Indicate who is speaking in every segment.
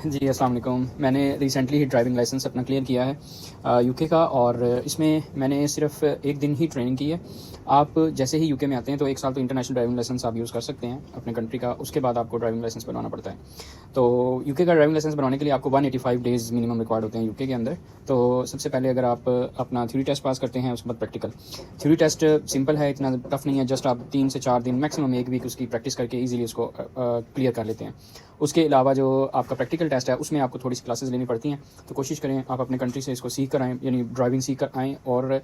Speaker 1: جی السلام علیکم. میں نے ریسنٹلی ہی ڈرائیونگ لائسنس اپنا کلیئر کیا ہے یو کے کا، اور اس میں میں نے صرف ایک دن ہی ٹریننگ کی ہے. آپ جیسے ہی یو کے میں آتے ہیں تو ایک سال تو انٹرنیشنل ڈرائیونگ لائسنس آپ یوز کر سکتے ہیں اپنے کنٹری کا، اس کے بعد آپ کو ڈرائیونگ لائسنس بنوانا پڑتا ہے. تو یو کے کا ڈرائیونگ لائسنس بنانے کے لیے آپ کو 185 ڈیز منیمم ریکوائرڈ ہوتے ہیں یو کے اندر. تو سب سے پہلے اگر آپ اپنا تھیوری ٹیسٹ پاس کرتے ہیں، اس کے بعد پریکٹیکل. تھیوری ٹیسٹ سمپل ہے، اتنا ٹف نہیں ہے، جسٹ آپ 3 سے 4 دن میکسیمم ایک ویک اس کی پریکٹس کر کے ایزیلی اس کو کلیئر کر لیتے ہیں. اس کے علاوہ جو آپ کا پریکٹیکل ٹیسٹ ہے اس میں آپ کو تھوڑی سی کلاسز لینی پڑتی ہیں. تو کوشش کریں آپ اپنے کنٹری سے اس کو سیکھ کر آئیں، یعنی ڈرائیونگ سیکھ کر آئیں، اور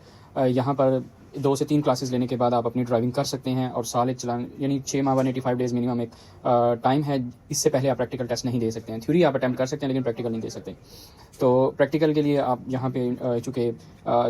Speaker 1: یہاں پر 2 سے 3 کلاسز لینے کے بعد آپ اپنی ڈرائیونگ کر سکتے ہیں. اور سال ایک چلان، یعنی 6 ماہ 185 ڈیز منیمم ایک ٹائم ہے. اس سے پہلے آپ پریکٹیکل ٹیسٹ نہیں دے سکتے ہیں. تھیوری آپ اٹیمپٹ کر سکتے ہیں لیکن پریکٹیکل نہیں دے سکتے. تو پریکٹیکل کے لیے آپ یہاں پہ چونکہ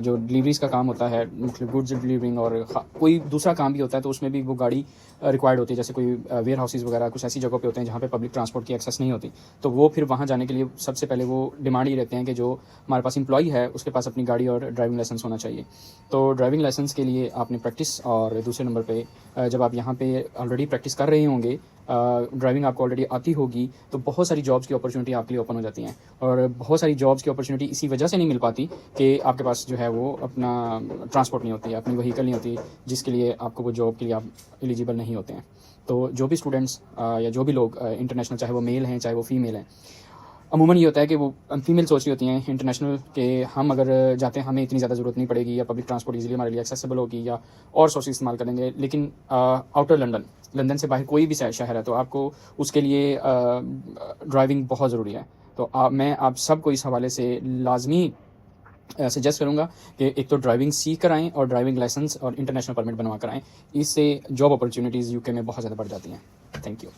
Speaker 1: جو ڈلیوریز کا کام ہوتا ہے، مختلف گڈز ڈلیورنگ اور کوئی دوسرا کام بھی ہوتا ہے، تو اس میں بھی وہ گاڑی ریکوائرڈ ہوتی ہے. جیسے کوئی ویئر ہاؤسز وغیرہ کچھ ایسی جگہوں پہ ہوتے ہیں جہاں پہ پبلک ٹرانسپورٹ کی ایکسیس نہیں ہوتی. تو وہ پھر وہاں جانے کے لیے سب سے پہلے وہ ڈیمانڈ ہی رہتے ہیں کہ جو ہمارے پاس امپلائی ہے اس کے پاس اپنی گاڑی اور ڈرائیونگ لائسنس ہونا چاہیے. تو ڈرائیونگ لائسنس کے لیے آپ نے پریکٹس، اور دوسرے نمبر پہ جب آپ یہاں پہ آلریڈی پریکٹس کر رہے ہوں گے، ڈرائیونگ آپ کو آلریڈی آتی ہوگی، تو بہت ساری جابس کی اپرچونیٹی آپ کے لیے اوپن ہو جاتی ہیں. اور بہت ساری جابس کی اپرچونیٹی اسی وجہ سے نہیں مل پاتی کہ آپ کے پاس جو ہے وہ اپنا ٹرانسپورٹ نہیں ہوتی ہے، اپنی وہیکل نہیں ہوتی جس کے لیے آپ کو وہ جاب کے لیے آپ ایلیجیبل نہیں ہوتے ہیں. تو جو بھی اسٹوڈنٹس یا جو بھی لوگ انٹرنیشنل، چاہے وہ میل ہیں چاہے وہ فیمیل ہیں، عموماً یہ ہوتا ہے کہ وہ فیمیل سوچ رہی ہوتی ہیں انٹرنیشنل کہ ہم اگر جاتے ہیں ہمیں اتنی زیادہ ضرورت نہیں پڑے گی، یا پبلک ٹرانسپورٹ ایزیلی ہمارے لیے ایکسیسیبل ہوگی، یا اور سورسز استعمال کریں گے. لیکن آؤٹر لندن سے باہر کوئی بھی شہر ہے تو آپ کو اس کے لیے ڈرائیونگ بہت ضروری ہے. تو میں آپ سب کو اس حوالے سے لازمی سجیسٹ کروں گا کہ ایک تو ڈرائیونگ سیکھ کر آئیں، اور ڈرائیونگ لائسنس اور انٹرنیشنل پرمٹ بنوا کر آئیں. اس سے جاب اپرچونیٹیز یو کے میں بہت زیادہ بڑھ جاتی ہیں. Thank you.